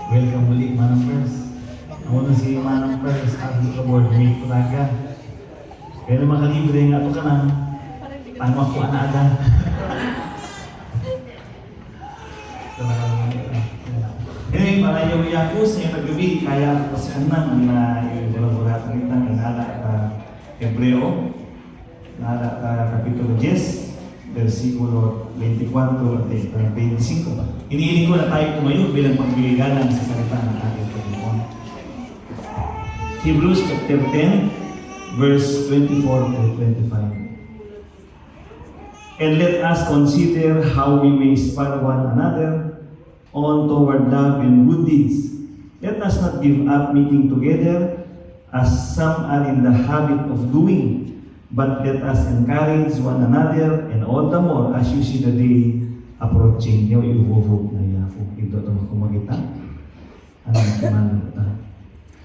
Welcome muli, Manang Pers. Ako na si Manang Pers, ating ka-boardmate ko talaga. Kaya na makalibre nga ito ka na, tanwa ko anada. Anyway, malayaw ko sa iyong paggabi, kaya ako pasihan na yung dalawarat ng itang inala ka Hebreo, inala ka Kapitulo 10, versikulo 24 at 25. Iniiling ko na tayo tumayo bilang pagbiliganan sa salita ng ating Panginoon. Hebrews chapter 10, verse 24 to 25. And let us consider how we may inspire one another on toward love and good deeds. Let us not give up meeting together as some are in the habit of doing, but let us encourage one another, and all the more as you see the day approaching. Yaw iuvuvog na yafo. Ito itong kumagita. Anong kumalita.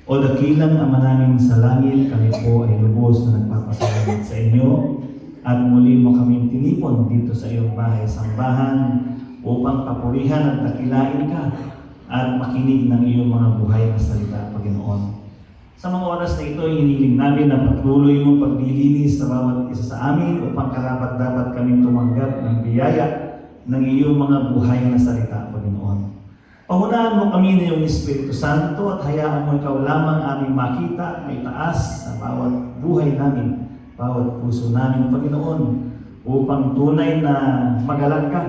O dakilang Ama namin sa langit, kami po ay lubos na nagpapasalamat sa inyo at muli mo kami tinipon dito sa iyong bahay sambahan upang papurihan at dakilain ka at makinig ng iyong mga buhay na salita, Panginoon. Sa mga oras na ito, hinihiling namin na patuloy mo paglilinis sa bawat isa sa amin upang karapat-dapat kaming tumanggap ng biyaya ng iyong mga buhay na salita, Panginoon. Pahunahan mo kami na iyong Espiritu Santo at hayaan mo ikaw lamang aming makita may taas sa bawat buhay namin, bawat puso namin, Panginoon, upang tunay na magalang ka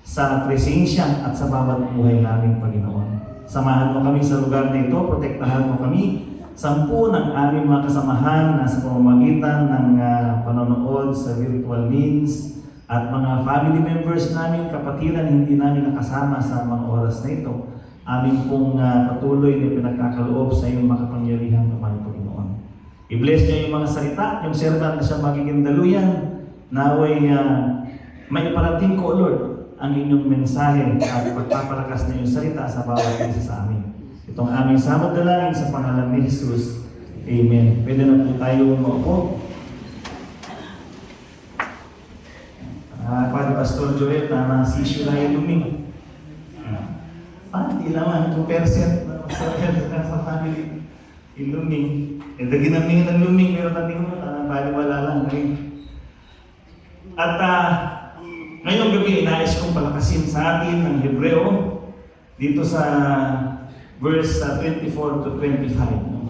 sa presensya at sa bawat buhay namin, Panginoon. Samahan mo kami sa lugar na ito, protektahan mo kami. 10 ng aming mga kasamahan na sa pamamagitan ng panonood sa virtual means at mga family members namin, kapatiran, hindi namin nakasama sa mga oras na ito. Amin pong patuloy na pinagkakaloob sa iyong makapangyarihan kapag Panginoon. I-bless niya yung mga salita, yung servant na siya magiging daluyan, naway may parating ko, Lord, ang inyong mensahe at pagpapalakas na iyong salita sa bawat isa sa amin. Itong aming samad dalangin sa pangalan ni Jesus. Amen. Pwede na po tayo maupo. Padre Pastor Joel, si Shulay Luming. Di naman, 2% sa family Luming. Ginaming ng Luming, pero natin mo, baliwala lang rin. At ngayong gabi, inais kong palakasin sa atin ng Hebreo dito sa verse 24 to 25. No?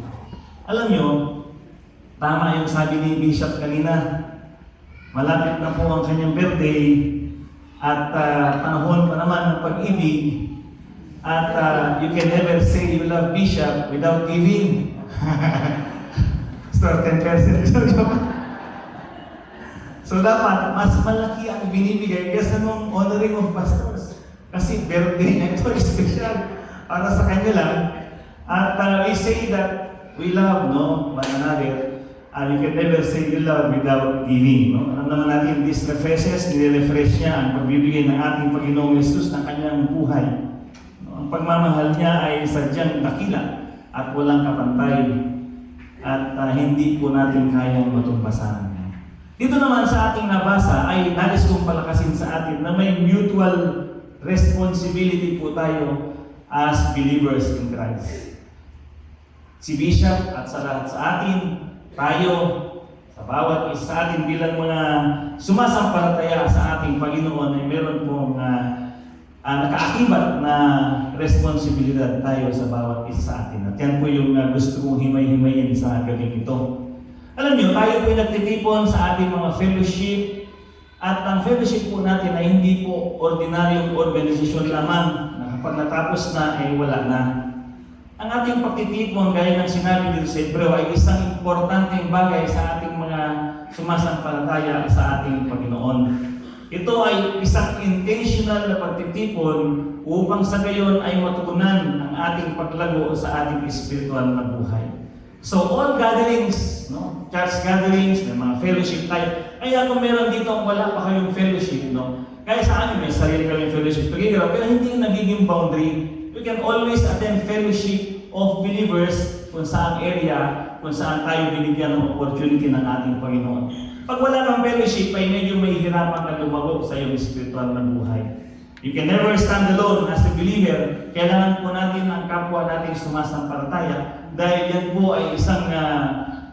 Alam nyo, tama yung sabi ni Bishop kanina, malapit na po ang kanyang birthday at panahon pa naman ng pag-ibig at you can never say you love Bishop without giving. Store 10%. So dapat, mas malaki ang binibigay kaysa nung honoring of pastors. Kasi birthday na ito, special. Para sa kanya lang. At we say that we love, no, one another. You can never say you love without giving. No? Alam naman natin, this refreshes, nire-refresh niya ang pagbibigay ng ating Panginoong Jesus ng kanyang buhay. No? Ang pagmamahal niya ay sadyang dakila at walang kapantay. At hindi po natin kayang matumbasan. Dito naman sa ating nabasa ay nais kong palakasin sa atin na may mutual responsibility po tayo as believers in Christ. Si Bishop at sa lahat sa atin, tayo, sa bawat isa sa atin bilang mga sumasampalataya sa ating Panginoon ay meron pong nakaakibat na responsibilidad tayo sa bawat isa sa atin. At yan po yung gusto kong himay-himayin sa gabing ito. Alam niyo, tayo po nagtitipon sa ating mga fellowship at ang fellowship po natin ay hindi po ordinaryong organisasyon lamang na kapag natapos na ay wala na. Ang ating pagtitipon, gaya ng sinabi dito sa Hebreo, ay isang importanteng bagay sa ating mga sumasampalataya sa ating Panginoon. Ito ay isang intentional na pagtitipon upang sa gayon ay matugunan ang ating paglago sa ating spiritual na buhay. So all gatherings, no? Church gatherings, may mga fellowship tayo. Kaya kung meron dito, wala pa kayong fellowship, no? Kaya sa amin, may sarili kayong fellowship together, pero hindi yung nagiging boundary. You can always attend fellowship of believers kung saan area, kung saan tayo binigyan ng opportunity ng ating Panginoon. Pag wala kang fellowship, ay medyo may hirapan na lumago sa iyong spiritual na buhay. You can never stand alone as a believer believer, kailangan po natin ang kapwa nating sumasampalataya dahil yan po ay isang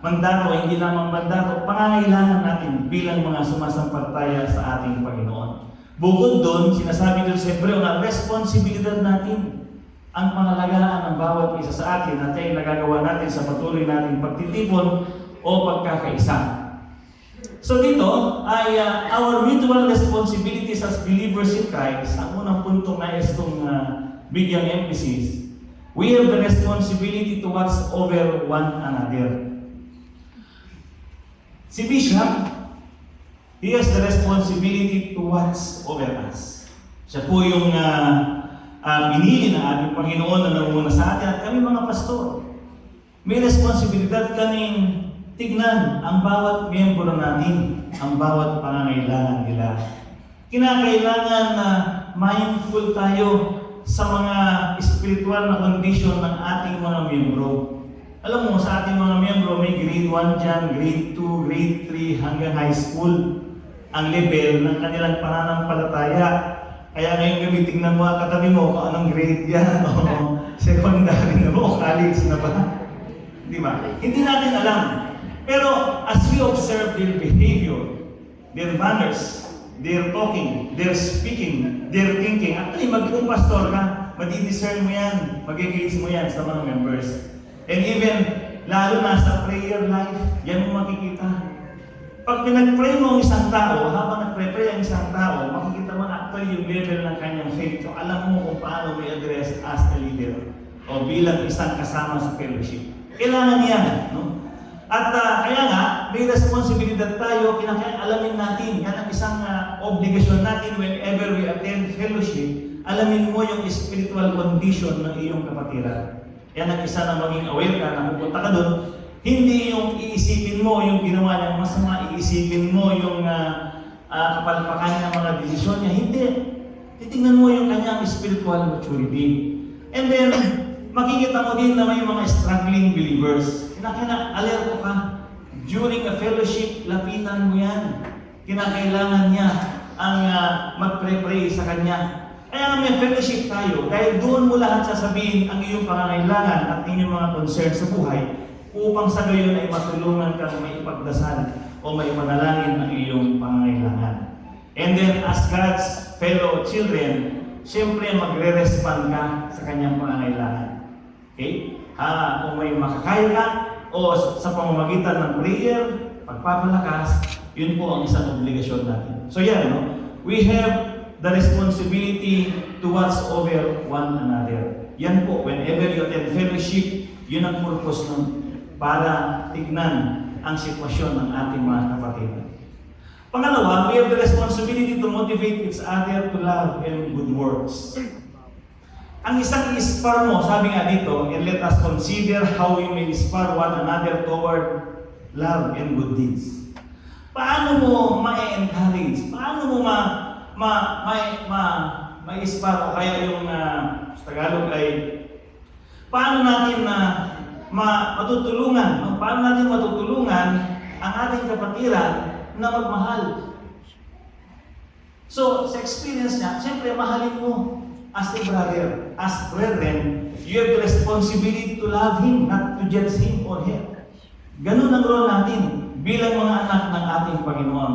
mandato, hindi lamang mandato, pangangailangan natin bilang mga sumasampalataya sa ating Panginoon. Bukod doon, sinasabi doon sa Hebreo na responsibilidad natin ang pangalagaan ng bawat isa sa atin at ay nagagawa natin sa patuloy nating pagtitipon o pagkakaisa. So dito ay our mutual responsibilities as believers in Christ. Ang unang puntong nais kong bigyang emphasis, we have the responsibility to watch over one another. Si Bishop, he has the responsibility to watch over us. Siya po yung pinili ng ating Panginoon na nangunguna sa atin at kami mga pastor. May responsibilidad kaming tignan ang bawat miyembro natin, ang bawat pangangailangan nila. Kinakailangan na mindful tayo sa mga spiritual na condition ng ating mga miyembro. Alam mo, sa ating mga miyembro, may grade 1 dyan, grade 2, grade 3, hanggang high school ang level ng kanilang pananampalataya. Kaya ngayong gabi, tingnan mo ang katabi mo kung anong grade yan, o secondary na ba, o college na ba. Di ba? Hindi natin alam. Pero as we observe their behavior, their manners, their talking, their speaking, their thinking, actually, kung pastor ka, madidiscern mo yan, mag-engage mo yan sa mga members. And even, lalo na sa prayer life, yan mo makikita. Pag pinag-pray mo ang isang tao, habang nag-pray ang isang tao, makikita mo actually yung level ng kanyang faith. So alam mo kung paano may address as a leader o bilang isang kasama sa fellowship. Kailangan yan, no? At kaya nga, may responsibilidad tayo, kinakaya alamin natin, yan ang isang obligasyon natin whenever we attend fellowship, alamin mo yung spiritual condition ng iyong kapatiran. Yan ang isa na maging aware ka na pupunta ka doon. Hindi yung iisipin mo yung ginawa niyang masama, iisipin mo yung kapalpakan ng mga desisyon niya. Hindi. Titingnan mo yung kanyang spiritual maturity. And then, makikita mo din na may mga struggling believers. Kinakailangan, alerto ka. During a fellowship, lapitan mo yan. Kinakailangan niya ang mag-pray sa kanya. Kaya may fellowship tayo dahil doon mo lahat sasabihin ang iyong pangangailangan at inyong mga concern sa buhay upang sa gayon ay matulungan kang may ipagdasal o may panalangin ang iyong pangangailangan. And then as God's fellow children, siyempre magre-respond ka sa kanyang pangangailangan. Okay? Kung may makakaya ka o sa pamamagitan ng prayer, pagpapalakas, yun po ang isang obligasyon natin. So yan, no? We have the responsibility to watch over one another. Yan po, whenever you attend fellowship, yun ang purpose nun, para tignan ang sitwasyon ng ating mga kapatid. Pangalawa, we have the responsibility to motivate each other to love and good works. Ang isang ispar mo, sabi nga dito, and let us consider how we may inspire one another toward love and good deeds. Paano mo ma-encourage? Paano mo ma-ispar o kaya yung sa Tagalog ay paano natin matutulungan ang ating kapatiran na magmahal. So, sa experience niya, siyempre mahalin mo as a brother, as brethren, you have the responsibility to love him, not to judge him or her. Ganun ang role natin bilang mga anak ng ating Panginoon.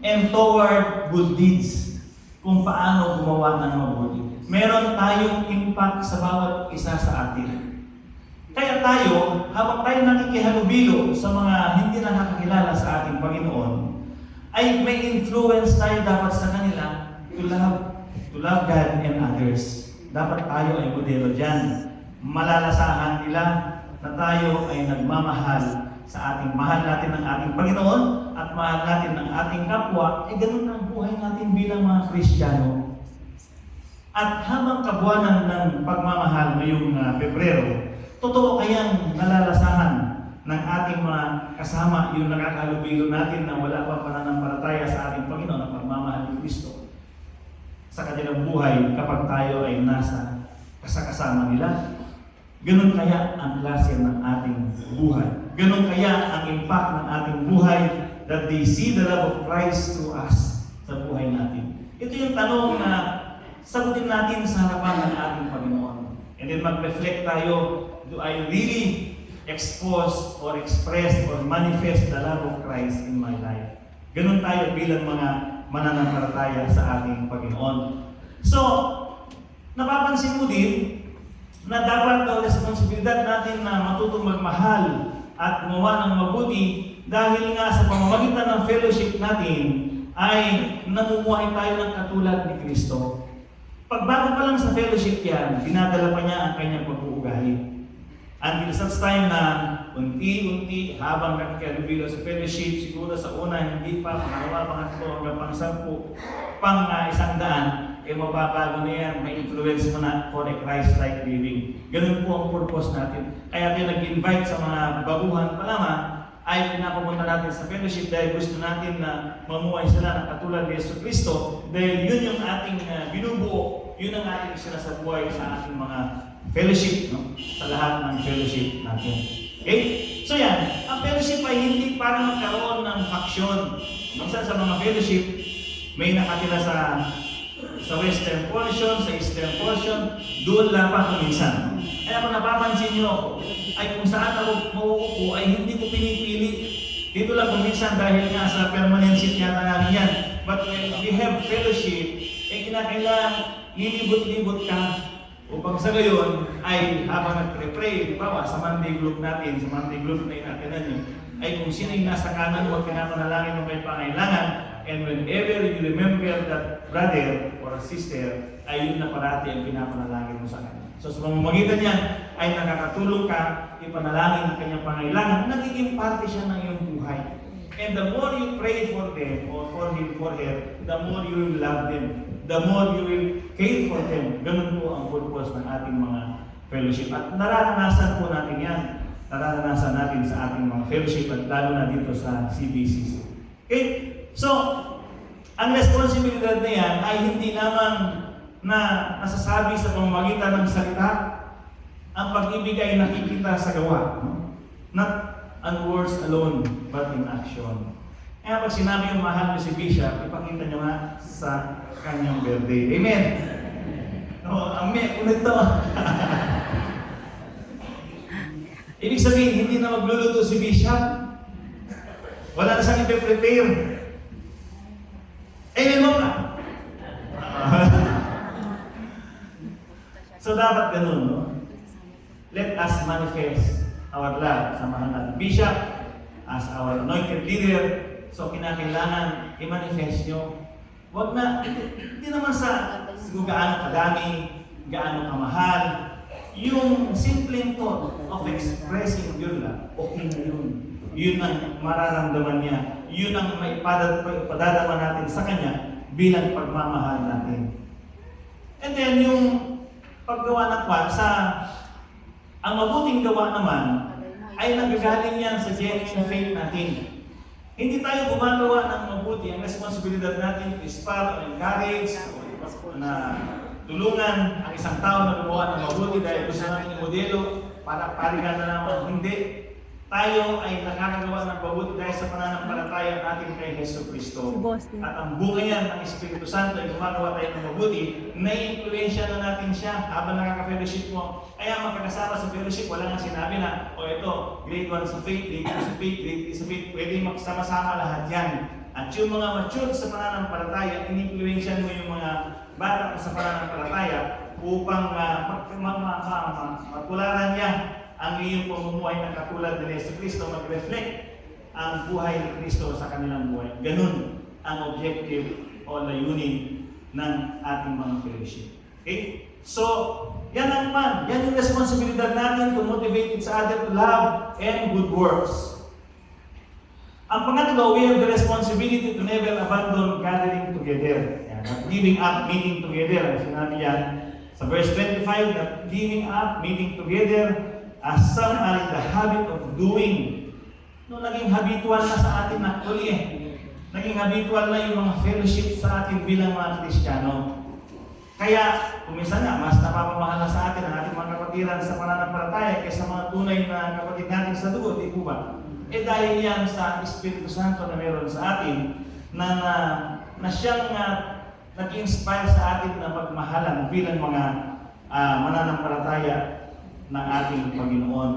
And toward good deeds, kung paano gumawa ng mabuti. Meron tayong impact sa bawat isa sa atin. Kaya tayo, habang tayo nakikihalubilo sa mga hindi nakakakilala sa ating Panginoon, ay may influence tayo dapat sa kanila to love God and others. Dapat tayo ay modelo dyan. Malalasahan nila na tayo ay nagmamahal sa ating mahal natin ng ating Panginoon at mahal natin ng ating kapwa, ganun ang buhay natin bilang mga Kristiyano. At habang kabuwanan ng pagmamahal ngayong Pebrero, totoo kayang nalalasahan ng ating mga kasama yung nakakalubilo natin na wala pa pananampalataya sa ating Panginoon ang pagmamahal ni Kristo sa kanilang buhay kapag tayo ay nasa kasama nila. Ganun kaya ang klase ng ating buhay. Ganun kaya ang impact ng ating buhay that they see the love of Christ through us sa buhay natin. Ito yung tanong na sagutin natin sa harapan ng ating Panginoon. then mag-reflect tayo, do I really expose or express or manifest the love of Christ in my life? Ganun tayo bilang mga mananampalataya sa ating Panginoon. So, napapansin mo din na dapat ang responsibilidad natin na matutong magmahal at gumawa ng mabuti dahil nga sa pamamagitan ng fellowship natin ay namumuhay tayo ng katulad ni Kristo. Pagbago pa lang sa fellowship yan, dinadala pa niya ang kanyang pag-uugali. Until such time na unti-unti habang nakikilubilo sa fellowship, siguro sa una hindi pa, pangalawa, pangatlo, hanggang pang-10, pang-100, mababago na yan, may influence mo na for a Christ-like living. Ganun po ang purpose natin. Kaya tayo nag-invite sa mga baguhan pa lamang, ay pinapapunta natin sa fellowship dahil gusto natin na mamuhay sila ng katulad ni Yesu Cristo dahil yun yung ating binubuo, yun ang ating sinasabuhay sa ating mga fellowship, no? Sa lahat ng fellowship natin. Okay? So yan, ang fellowship ay hindi para magkaroon ng faction. Minsan sa mga fellowship, may nakatira sa western portion, sa eastern portion, doon lang pa kuminsan. Kaya kung napapansin nyo ako, ay kung saan ako mauupo ay hindi ko pinipili. Dito lang kuminsan dahil nga sa permanent seat yata namin yan. But when we have fellowship, kinakailangan lilibot-libot ka upang sa gayon ay habang nagpre-pray, bawa sa Monday group natin, sa Monday group na inatinan nyo, ay kung sino yung nasa kanan, huwag pinapanalangin mo may pangailangan. And whenever you remember that brother or sister, ay yun na parati ang pinapanalangin mo sa kanya. So sa pamamagitan niyan, ay nakakatulong ka, ipanalangin ang kanyang pangailangan, nagiging parte siya ng iyong buhay. And the more you pray for them, or for him, for her, the more you will love them, the more you will care for them. Ganun po ang purpose ng ating mga fellowship. At nararanasan po natin yan. Nararanasan natin sa ating mga fellowship at lalo na dito sa CBCC. Okay? So, ang responsibilidad na yan ay hindi naman na nasasabi sa pamamagitan ng salita. Ang pag-ibig ay nakikita sa gawa. No? Not on words alone, but in action. Kaya pag sinabi yung mahal niyo si Bishop, ipakita niyo nga sa kanyang birthday. Amen? No, amen. Ulit to. Ibig sabihin, hindi na magluluto si Bishop. Wala na siyang ipe-prepare. Amen mo ka? So dapat ganun, no? Let us manifest our love sa mahal natin Bishop as our anointed leader. So kinakailangan i-manifest nyo. Huwag na, hindi naman sa gaano kadami, gaano kamahal. Yung simple thought of expressing your love, okay na yun. Yun ang mararamdaman niya. Yun ang maipadadama natin sa Kanya bilang pagmamahal natin. And then yung paggawa ng kwan ang mabuting gawa naman ay nagagaling yan sa genuine faith natin. Hindi tayo gumagawa ng mabuti. Ang responsibilidad natin is para encourage, na tulungan ang isang tao na gumawa ng mabuti dahil gusto natin yung modelo para parigan na naman. Hindi. Tayo ay nakakagawa ng mabuti dahil sa pananampalataya natin kay Yesu Cristo. At ang bunga yan ng Espiritu Santo ay gumagawa tayo ng mabuti, na-influensya na natin siya habang nakaka-fellowship mo. Kaya magkakasama sa fellowship, wala nga sinabi na, o ito, grade 1 sa faith, grade 2 sa faith, grade 3 sa faith, pwede magsama-sama lahat yan. At yung mga mature sa pananampalataya, in-influensya mo yung mga bata sa pananampalataya upang matularan niya ang iyong pamumuhay na katulad ni Yesu Cristo, mag-reflect ang buhay ni Cristo sa kanilang buhay. Ganun ang objective o layunin ng ating mga fellowship. Okay? So, yan ang man. Yan yung responsibilidad natin to motivate each other to love and good works. Ang pangatlo, we have the responsibility to never abandon gathering together. Yan, not giving up meeting together. Sinabi yan sa verse 25, not giving up meeting together as some are in the habit of doing. No, naging habitual na sa atin actually Naging habitual na yung mga fellowship sa atin bilang mga Kristiyano. Kaya, kuminsan nga, mas napapamahal na sa atin ang ating mga kapatiran sa pananampalataya kaysa mga tunay na kapatid natin sa dugo, di po ba? Dahil yan sa Espiritu Santo na meron sa atin na siyang nag-inspire sa atin na pagmahalan bilang mga mananampalataya ng ating Panginoon.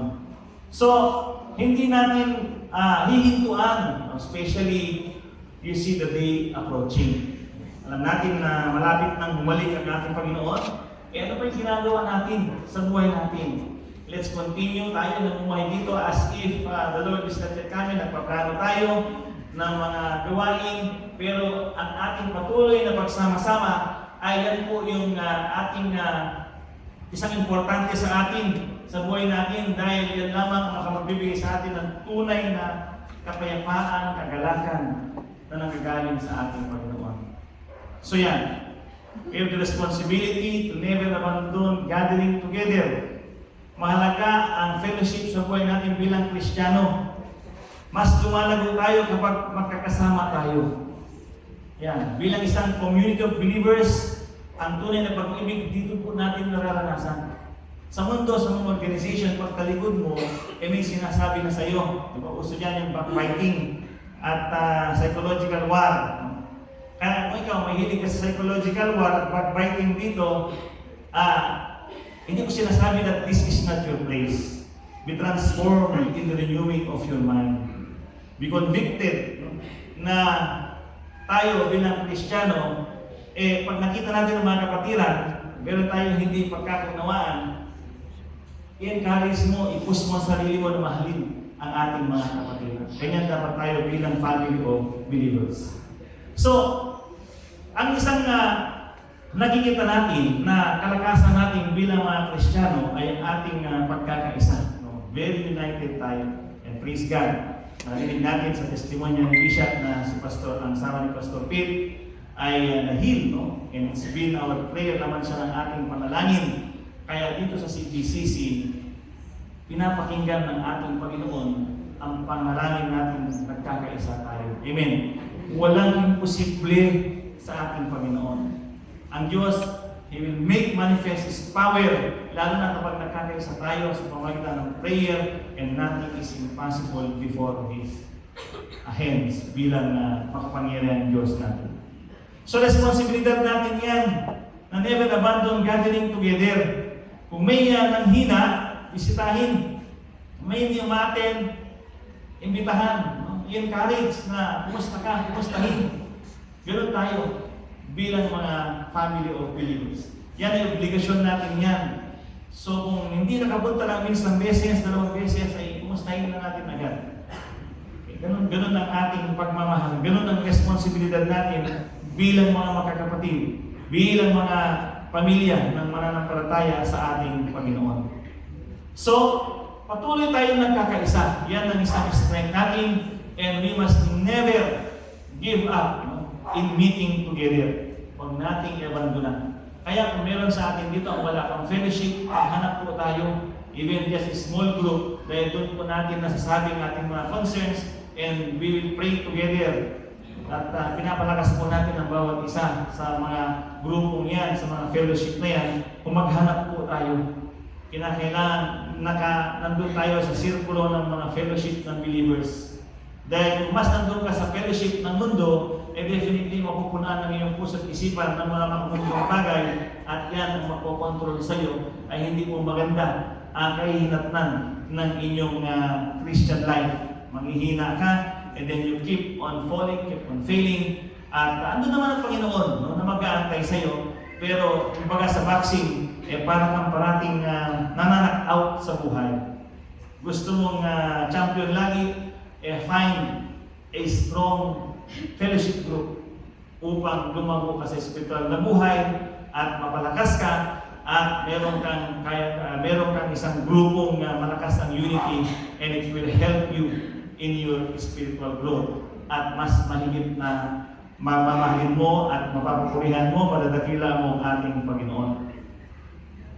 So, hindi natin hihintuan, especially you see the day approaching. Alam natin na malapit nang bumalik ang ating Panginoon. Ano pa yung ginagawa natin sa buhay natin? Let's continue tayo na bumuhay dito as if the Lord is not yet coming. Nagpaplano tayo ng mga gawain, pero ang ating patuloy na pagsama-sama ay yan po yung ating isang importante sa atin, sa buhay natin, dahil yan lamang makamagbibigay sa atin ng tunay na kapayapaan, kagalakan na nanggagaling sa ating Panginoon. So yan, we have the responsibility to never abandon gathering together. Mahalaga ang fellowship sa buhay natin bilang Kristiyano. Mas lumalago tayo kapag magkakasama tayo. Yan, bilang isang community of believers, ang tunay na pag-ibig dito po natin nararanasan. Sa mundo, sa mga organization, pagtalikod mo, may sinasabi na sa iyo. Diba? Uso dyan yung backbiting at psychological war. Kaya kung ikaw mahilig ka sa psychological war at backbiting dito, hindi ko sinasabi that this is not your place. Be transformed in the renewing of your mind. Be convicted na tayo bilang Kristiyano, pag nakita natin ang mga kapatiran, meron tayong hindi pagkakunawaan, i-encourage mo, i-push mo ang sarili mo na mahalin ang ating mga kapatiran. Ganyan dapat tayo bilang family of believers. So, ang isang nakikita natin na kalakasan natin bilang mga Kristiyano ay ang ating pagkakaisa. No? Very united tayo. And praise God. Narinig natin sa testimonya ni Bishop na si Pastor, ang sama ni Pastor Pete ay na-heal, no? And it's been our prayer naman siya ng ating panalangin. Kaya dito sa CPCC, pinapakinggan ng ating Panginoon ang panalangin natin nagkakaisa tayo. Amen. Walang imposible sa ating Panginoon. Ang Diyos, He will make manifest His power, lalo na kapag nagkakaisa tayo sa pamagitan ng prayer, and nothing is impossible before His hands bilang makapangyarihan Diyos natin. So, responsibilidad natin yan na never abandon gathering together. Kung may nanghina, bisitahin. Kung may hindi umaten, imbitahan. No? I-encourage na kumusta ka, kumustahin. Ganun tayo bilang mga family of believers. Yan ay obligasyon natin yan. So, kung hindi nakapunta lang minsan beses, 2 beses, ay kumustahin na natin agad. Okay, ganun ang ating pagmamahal. Ganun ang responsibilidad natin bilang mga magkakapatid, bilang mga pamilya ng mananampalataya sa ating Panginoon. So, patuloy tayong nagkakaisa. Yan ang isang strength natin, and we must never give up in meeting together. Huwag nating i-abandona. Kaya kung meron sa atin dito ang wala pang fellowship, hanap po tayo, even just a small group, dahil doon po natin nasasabi ang ating mga concerns, and we will pray together. At pinapalakas po natin ang bawat isa sa mga grupong yan, sa mga fellowship na yan, kung maghanap po tayo. Kinakailangan nandun tayo sa sirkulo ng mga fellowship ng believers. Dahil kung mas nandun ka sa fellowship ng mundo, definitely mapupunaan ng iyong puso at isipan ng mga makamundong bagay, at yan ang mapokontrol sa iyo ay hindi po maganda ang kahihinatnan ng inyong Christian life. Manghihina ka, and then you keep on falling, keep on failing. At ando naman ang Panginoon, no, na mag-aantay sa iyo. Pero kumbaga sa boxing, para kang parating nananak-out sa buhay. Gusto mong champion lagi, find a strong fellowship group upang lumago ka sa spiritual na buhay at mapalakas ka, at meron kang isang grupong malakas ng unity, and it will help you in your spiritual growth, at mas mahigit na mamahalin mo at mapapupurihan mo, madadakila mo ang ating Panginoon.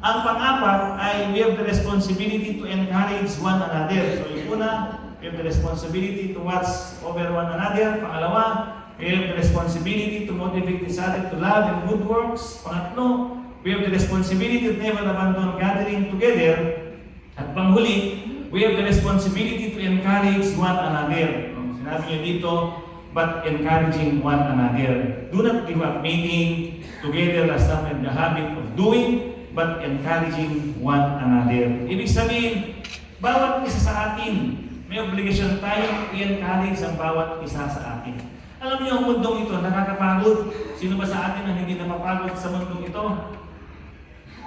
Ang pang-apat ay we have the responsibility to encourage one another. So yung una, we have the responsibility to watch over one another. Pangalawa, we have the responsibility to motivate each other to love and good works. Pangatlo, we have the responsibility to never abandon gathering together. At panghuli, we have the responsibility to encourage one another. Sinabi niyo dito, but encouraging one another. Do not give up meeting together as some have the habit of doing, but encouraging one another. Ibig sabihin, bawat isa sa atin, may obligasyon tayong i-encourage ang bawat isa sa atin. Alam niyo, ang mundong ito, nakakapagod. Sino ba sa atin ang hindi napapagod sa mundong ito?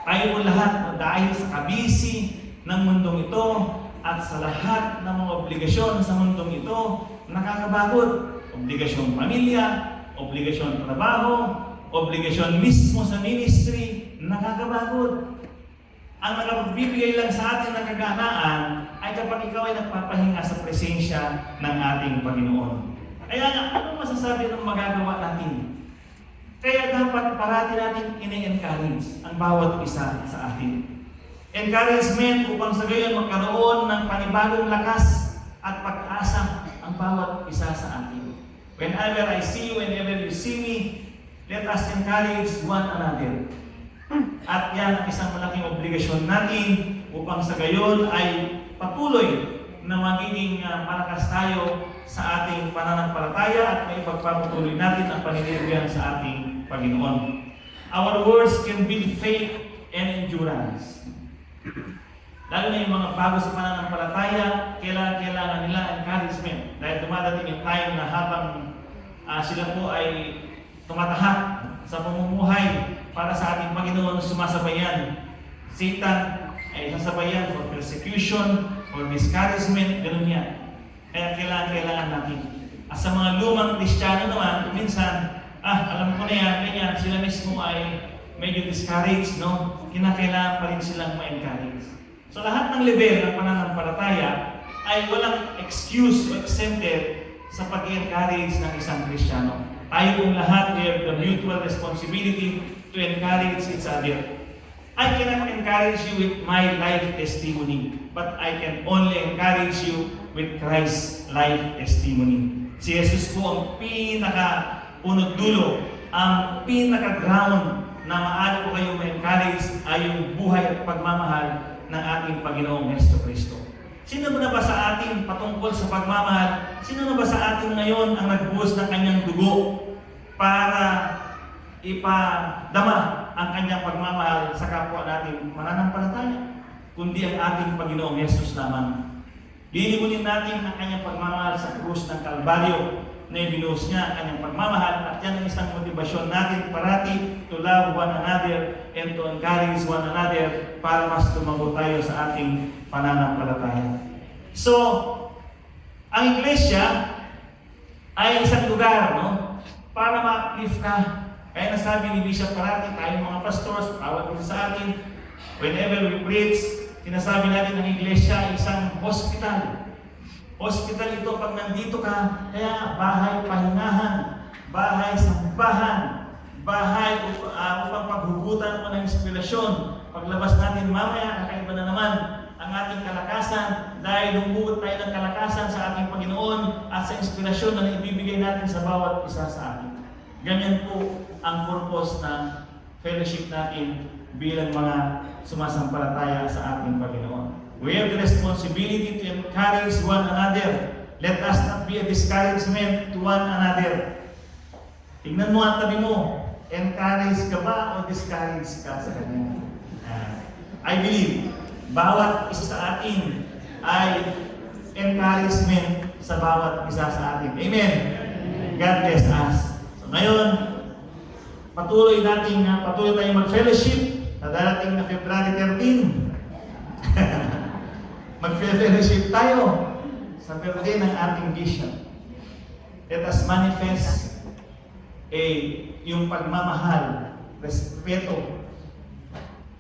Tayo po lahat, dahil sa kabisi ng mundong ito, at sa lahat ng mga obligasyon sa mundong ito, nakakapagod. Obligasyon pamilya, obligasyon trabaho, obligasyon mismo sa ministry, nakakapagod. Ang nakapagbibigay lang sa atin ng kaganaan ay kapag ikaw ay nagpapahinga sa presensya ng ating Panginoon. Kaya nga, ano masasabi ng magagawa natin? Kaya dapat parati natin ini-encourage ang bawat isa sa atin. Encouragement upang sa gayon magkaroon ng panibagong lakas at pag-asa ang bawat isa sa atin. Whenever I see you, whenever you see me, let us encourage one another. At yan ang isang malaking obligasyon natin upang sa gayon ay patuloy na magiging malakas tayo sa ating pananampalataya at may pagpapatuloy natin ang panindigan sa ating Panginoon. Our words can build faith and endurance. Lalo na yung mga bago sa pananampalataya, kailangan nila encouragement. Dahil dumadating yung time na habang sila po ay tumatahak sa pamumuhay para sa ating Panginoon, sumasabayan. Satan ay sasabayan for persecution, for discouragement, ganun yan. Kaya kailangan natin. At sa mga lumang Kristiyano naman, minsan, alam ko na yan, ganyan, sila mismo ay medyo discouraged, no? Kinakailangan pa rin silang ma-encourage. So lahat ng level ng pananampalataya ay walang excuse o exempted sa pag-encourage ng isang Kristiyano. Tayo pong lahat, we have the mutual responsibility to encourage each other. I cannot encourage you with my life testimony, but I can only encourage you with Christ's life testimony. Si Jesus po ang pinaka-punot dulo, ang pinaka-ground na maaari po kayong ma-encourage ay yung buhay at pagmamahal ng ating Panginoong Jesucristo. Sino na ba sa atin patungkol sa pagmamahal? Sino na ba sa atin ngayon ang nagbuhos ng kanyang dugo para ipadama ang kanyang pagmamahal sa kapwa natin mananampalataya? Kundi ang ating Panginoong Yesus lamang. Lilimunin natin ang kanyang pagmamahal sa krus ng Kalbaryo na ibinuhos niya ang kanyang pagmamahal, at yan ang isang motivasyon natin parati to love one another and to encourage one another para mas tumago tayo sa ating pananampalataya. So, ang iglesia ay isang lugar, no? Para ma-uplift ka. Kaya nasabi ni Bishop parati, tayong mga pastors, bawat isa sa atin, whenever we preach, sinasabi natin ang iglesia ay isang hospital. Hospital ito pag nandito ka, kaya bahay pahingahan, bahay sambahan, bahay upang paghugutan mo ng inspirasyon. Paglabas natin mamaya, kakaiba na naman ang ating kalakasan dahil humugot tayo ng kalakasan sa ating Panginoon at sa inspirasyon na ibibigay natin sa bawat isa sa atin. Ganyan po ang purpose ng fellowship natin bilang mga sumasampalataya sa ating Panginoon. We have the responsibility to encourage one another. Let us not be a discouragement to one another. Tingnan mo ang tabi mo, encourage ka ba o discourage ka sa kanya? I believe, bawat isa sa atin ay encouragement sa bawat isa sa atin. Amen? God bless us. So ngayon, patuloy tayong mag-fellowship na darating na February 13. Mag-fellowship tayo sa birthday ng ating vision. Let us manifest yung pagmamahal, respeto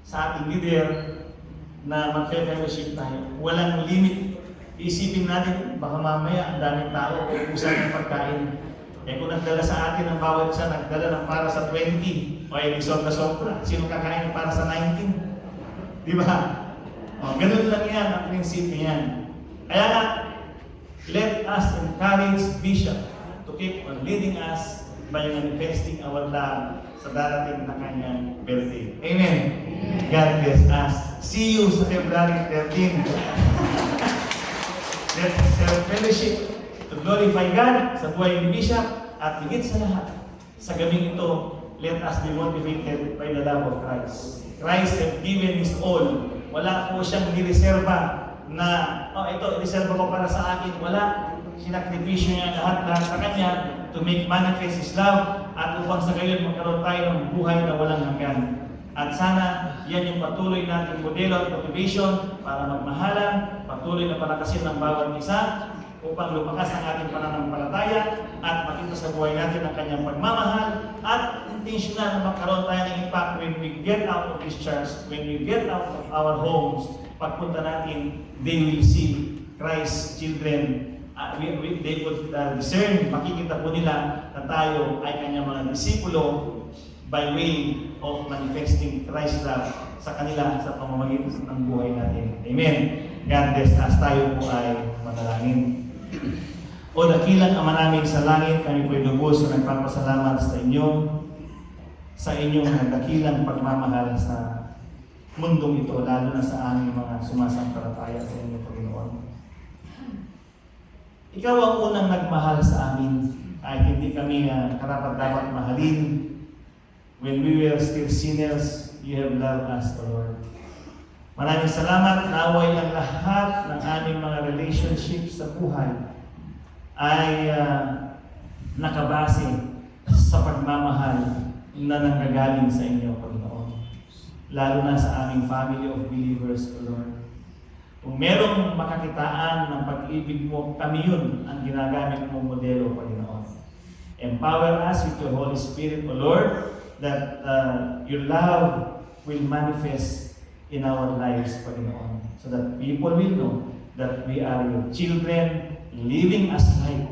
sa ating leader na mag-fellowship tayo. Walang limit. Isipin natin, baka mamaya ang daming tao o usan ng pagkain. Kung nagdala sa atin ang bawat isa, nagdala ng para sa 20, o ay sobra-sobra. Sino kakain ng para sa 19? Di ba? Ganun lang yan, ang prinsipyo yan. Kaya nga, let us encourage Bishop to keep on leading us by manifesting our love sa darating na kanyang birthday. Amen. God bless us. See you sa February 13. Let's have fellowship to glorify God sa buhay ni Bishop at higit sa lahat, sa gabing ito, let us be motivated by the love of Christ. Christ has given His all. Wala po siyang nireserba na, ito, reserva ko para sa akin. Wala. Sinakripisyo niya lahat sa Kanya to make manifest His love at upang sa gayon magkaroon tayo ng buhay na walang hanggan. At sana yan yung patuloy nating modelo at motivation para magmahalan, patuloy na palakasin ng bawat isa upang lumakas ang ating pananampalataya at makita sa buhay natin ang Kanyang pagmamahal at intentional na magkaroon tayo ng impact when we get out of this church, when we get out of our homes, pagpunta natin, they will see Christ's children. They would discern, makikita po nila na tayo ay Kanyang mga disipulo by way of manifesting Christ's love sa kanila sa pamamagitan ng buhay natin. Amen. God bless us. Tayo po ay manalangin. O dakilang Ama namin sa langit, kami po ay lubos na nagpapasalamat sa inyong dakilang pagmamahal sa mundong ito, lalo na sa aming mga sumasampalataya sa inyo, Panginoon. Ikaw ang unang nagmahal sa amin, kahit hindi kami karapat-dapat mahalin. When we were still sinners, you have loved us, O Lord. Maraming salamat, naway ang lahat ng aming mga relationships sa buhay ay nakabase sa pagmamahal na nanggagaling sa inyo, Panginoon. Lalo na sa aming family of believers, O Lord. Kung merong makakitaan ng pag-ibig mo, kami yun ang ginagamit mong modelo, Panginoon. Empower us with your Holy Spirit, O Lord, that your love will manifest in our lives, Panginoon. So that people will know that we are your children, living as light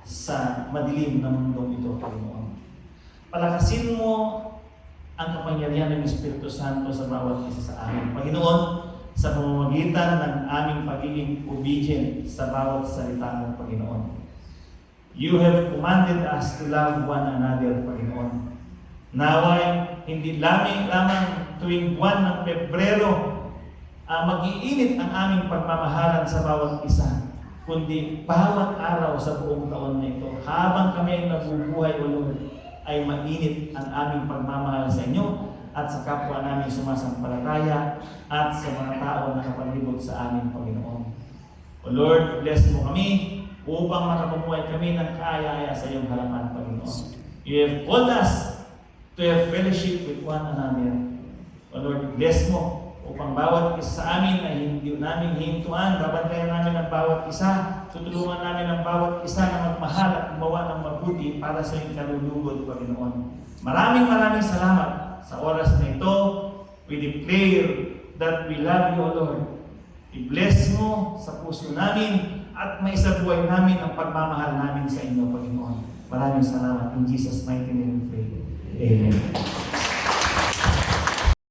sa madilim na mundong ito, Panginoon. Palakasin mo ang kapangyarihan ng Espiritu Santo sa bawat isa sa amin, Panginoon, sa pamamagitan ng aming pagiging obedient sa bawat salita mo, Panginoon. You have commanded us to love one another, Panginoon. Naway, hindi lamang tuwing buwan ng Pebrero, mag-iinit ang aming pagmamahalan sa bawat isa, kundi bawat araw sa buong taon na ito, habang kami ay nabubuhay, O Lord, ay mainit ang aming pagmamahal sa inyo at sa kapwa namin sumasampalataya at sa mga tao na kapalibot sa amin, Panginoon. O Lord, bless mo kami upang makapumuhay kami ng kaaya-aya sa iyong harapan, Panginoon. You have called us to have fellowship with one another. O Lord, bless mo upang bawat isa sa amin ay hindi namin hintuan, babantayan namin ang bawat isa, tutulungan namin ang bawat isa na magmahal at gumawa ng mabuti para sa iyong kalulugod, Panginoon. Maraming salamat sa oras na ito. We declare that we love you, O Lord. I-bless mo sa puso namin at maisabuhay namin ang pagmamahal namin sa inyo, Panginoon. Maraming salamat. In Jesus' mighty name we pray. Amen.